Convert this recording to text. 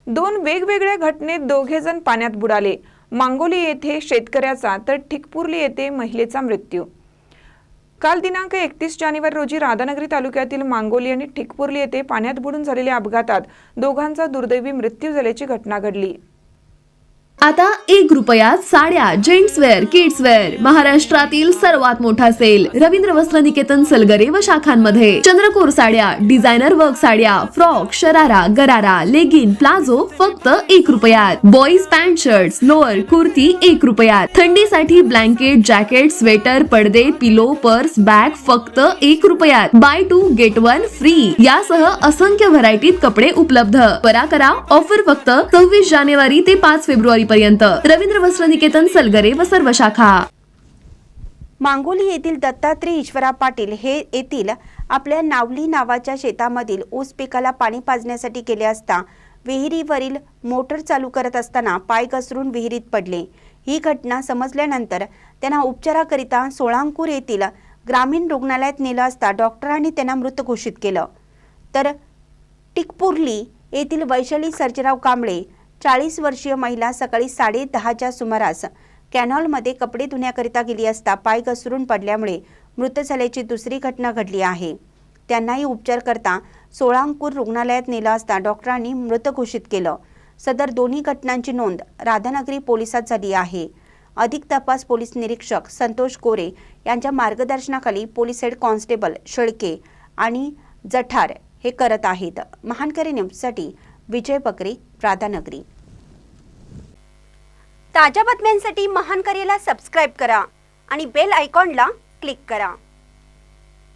दोन वेगवेगळ्या घटनेत दोघे जण पाण्यात बुडाले। मांगोली येथे शेतकऱ्याचा तर ठिकपुर्ली येथे महिलेचा मृत्यू। काल दिनांक 31 जानेवारी रोजी राधानगरी तालुक्यातील मांगोली आणि ठिकपुर्ली येथे पाण्यात बुडून झालेल्या अपघातात दोघांचा दुर्दैवी मृत्यू झाल्याची घटना घडली। आता 1 रुपयात साड्या, जेंट्स वेअर, किड्स वेअर, महाराष्ट्रातील सर्वात मोठा सेल रवींद्र वस्त्र निकेतन सलगरे व शाखांमध्ये। चंद्रकोर साड्या, डिझायनर वर्क साड्या, फ्रॉक, शरारा, गरारा, लेगिन, प्लाझो फक्त 1 रुपयात। Boys pant shirts, lower, kurti 1 रुपयात। थंडीसाठी ब्लँकेट, जॅकेट, स्वेटर, पडदे, पिलो, पर्स, बॅग फक्त 1 रुपयात। बाय 2 गेट 1 फ्री यासह असंख्य व्हरायटीत कपडे उपलब्ध। परा करा, ऑफर फक्त 26 जानेवारी ते 5 फेब्रुवारी पर्यंत। रवींद्र वस्त्र निकेतन सलगरे व सर्व शाखा। मांगोली येथील दत्तात्रय ईश्वरा पाटील हे येथील आपल्या नावली नावाच्या शेतामधील ऊस पिकाला पाणी पाजण्यासाठी गेले असता विहिरीवरील मोटर चालू करत असताना पाय घसरून विहिरीत पडले। ही घटना समजल्यानंतर त्यांना उपचाराकरिता सोळांकूर येथील ग्रामीण रुग्णालयात नेले असता डॉक्टरांनी त्यांना मृत घोषित केलं। तर टिकपुर्ली येथील वैशाली सर्जेराव कांबळे 40 वर्षीय महिला सकाळी 10:30च्या सुमारास कॅनॉलमध्ये कपडे धुण्याकरिता गेली असता पाय घसरून पडल्यामुळे मृत झाल्याची दुसरी घटना घडली आहे। त्यांनाही उपचार करता सोळांकूर रुग्णालयात नेले असता डॉक्टरांनी मृत घोषित केलं। सदर दोन्ही घटनांची नोंद राधानगरी पोलिसात झाली आहे। अधिक तपास पोलीस निरीक्षक संतोष कोरे यांच्या मार्गदर्शनाखाली पोलीस हेड कॉन्स्टेबल शेळके आणि जठार हे करत आहेत। महानकरी न्यूजसाठी विजय बकरे, राधानगरी। ताज्या बातम्यांसाठी महानकरीला सबस्क्राइब करा आणि बेल आयकॉनला क्लिक करा।